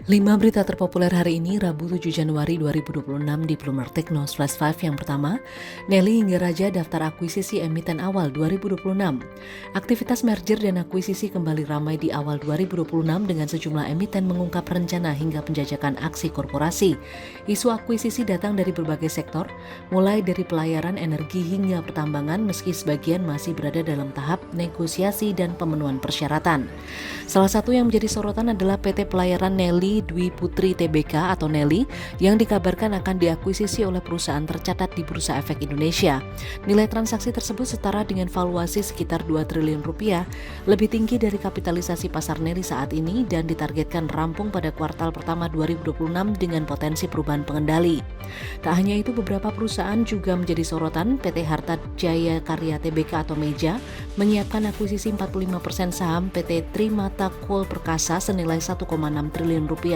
5 berita terpopuler hari ini, Rabu 7 Januari 2026 di Bloomberg Technos Flash 5 yang pertama, Nelly hingga Raja daftar akuisisi emiten awal 2026. Aktivitas merger dan akuisisi kembali ramai di awal 2026 dengan sejumlah emiten mengungkap rencana hingga penjajakan aksi korporasi. Isu akuisisi datang dari berbagai sektor, mulai dari pelayaran energi hingga pertambangan meski sebagian masih berada dalam tahap negosiasi dan pemenuhan persyaratan. Salah satu yang menjadi sorotan adalah PT Pelayaran Nelly Dwi Putri Tbk atau Nelly yang dikabarkan akan diakuisisi oleh perusahaan tercatat di Bursa Efek Indonesia. Nilai transaksi tersebut setara dengan valuasi sekitar 2 triliun rupiah, lebih tinggi dari kapitalisasi pasar Nelly saat ini dan ditargetkan rampung pada kuartal pertama 2026 dengan potensi perubahan pengendali. Tak hanya itu, beberapa perusahaan juga menjadi sorotan. PT Harta Jaya Karya Tbk atau Meja menyiapkan akuisisi 45% saham PT Trimata Coal Perkasa senilai 1,6 triliun rupiah.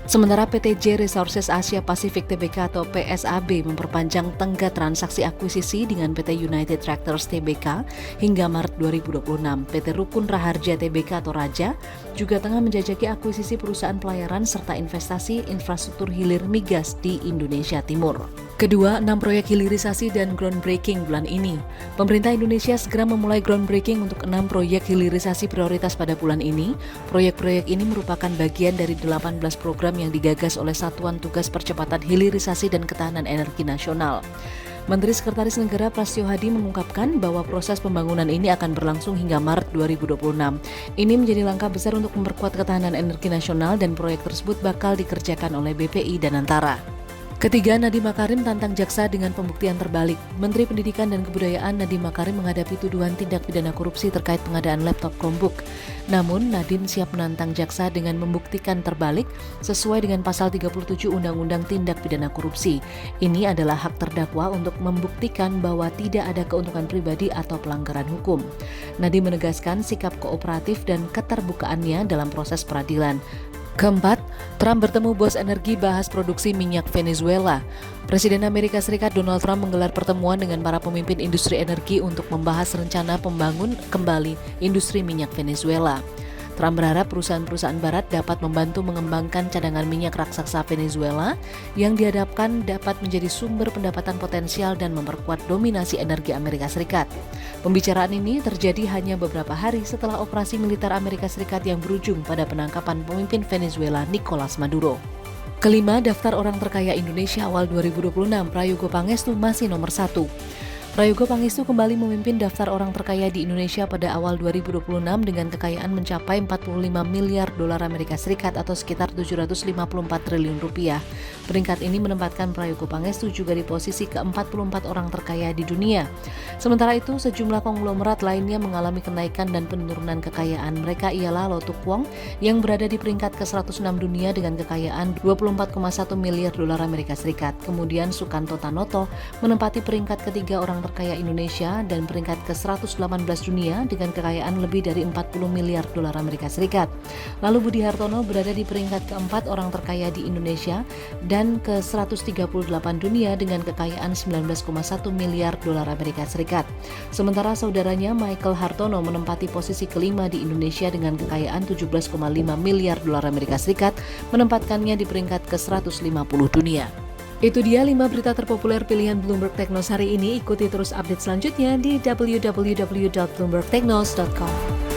Sementara PT J Resources Asia Pacific Tbk atau PSAB memperpanjang tenggat transaksi akuisisi dengan PT United Tractors Tbk hingga Maret 2026. PT Rukun Raharja Tbk atau Raja juga tengah menjajaki akuisisi perusahaan pelayaran serta investasi infrastruktur hilir migas di Indonesia Timur. Kedua, 6 proyek hilirisasi dan groundbreaking bulan ini. Pemerintah Indonesia segera memulai groundbreaking untuk 6 proyek hilirisasi prioritas pada bulan ini. Proyek-proyek ini merupakan bagian dari 18 program yang digagas oleh Satuan Tugas Percepatan Hilirisasi dan Ketahanan Energi Nasional. Menteri Sekretaris Negara Prasetyo Hadi mengungkapkan bahwa proses pembangunan ini akan berlangsung hingga Maret 2026. Ini menjadi langkah besar untuk memperkuat ketahanan energi nasional dan proyek tersebut bakal dikerjakan oleh BPI dan Antara. Ketiga, Nadiem Makarim tantang jaksa dengan pembuktian terbalik. Menteri Pendidikan dan Kebudayaan Nadiem Makarim menghadapi tuduhan tindak pidana korupsi terkait pengadaan laptop Chromebook. Namun, Nadiem siap menantang jaksa dengan membuktikan terbalik sesuai dengan pasal 37 Undang-Undang Tindak Pidana Korupsi. Ini adalah hak terdakwa untuk membuktikan bahwa tidak ada keuntungan pribadi atau pelanggaran hukum. Nadiem menegaskan sikap kooperatif dan keterbukaannya dalam proses peradilan. Keempat, Trump bertemu bos energi bahas produksi minyak Venezuela. Presiden Amerika Serikat Donald Trump menggelar pertemuan dengan para pemimpin industri energi untuk membahas rencana membangun kembali industri minyak Venezuela. Trump berharap perusahaan-perusahaan barat dapat membantu mengembangkan cadangan minyak raksasa Venezuela yang dihadapkan dapat menjadi sumber pendapatan potensial dan memperkuat dominasi energi Amerika Serikat. Pembicaraan ini terjadi hanya beberapa hari setelah operasi militer Amerika Serikat yang berujung pada penangkapan pemimpin Venezuela Nicolas Maduro. Kelima, daftar orang terkaya Indonesia awal 2026, Prayogo Pangestu masih nomor 1. Prayogo Pangestu kembali memimpin daftar orang terkaya di Indonesia pada awal 2026 dengan kekayaan mencapai 45 miliar dolar Amerika Serikat atau sekitar 754 triliun rupiah. Peringkat ini menempatkan Prayogo Pangestu juga di posisi ke-44 orang terkaya di dunia. Sementara itu, sejumlah konglomerat lainnya mengalami kenaikan dan penurunan kekayaan. Mereka ialah Lotte Wong yang berada di peringkat ke-106 dunia dengan kekayaan 24,1 miliar dolar Amerika Serikat. Kemudian Sukanto Tanoto menempati peringkat ketiga orang terkaya Indonesia dan peringkat ke-118 dunia dengan kekayaan lebih dari 40 miliar dolar Amerika Serikat. Lalu Budi Hartono berada di peringkat keempat orang terkaya di Indonesia dan ke-138 dunia dengan kekayaan 19,1 miliar dolar Amerika Serikat. Sementara saudaranya Michael Hartono menempati posisi kelima di Indonesia dengan kekayaan 17,5 miliar dolar Amerika Serikat, menempatkannya di peringkat ke-150 dunia. Itu dia 5 berita terpopuler pilihan Bloomberg Technos hari ini. Ikuti terus update selanjutnya di www.bloombergtechnos.com.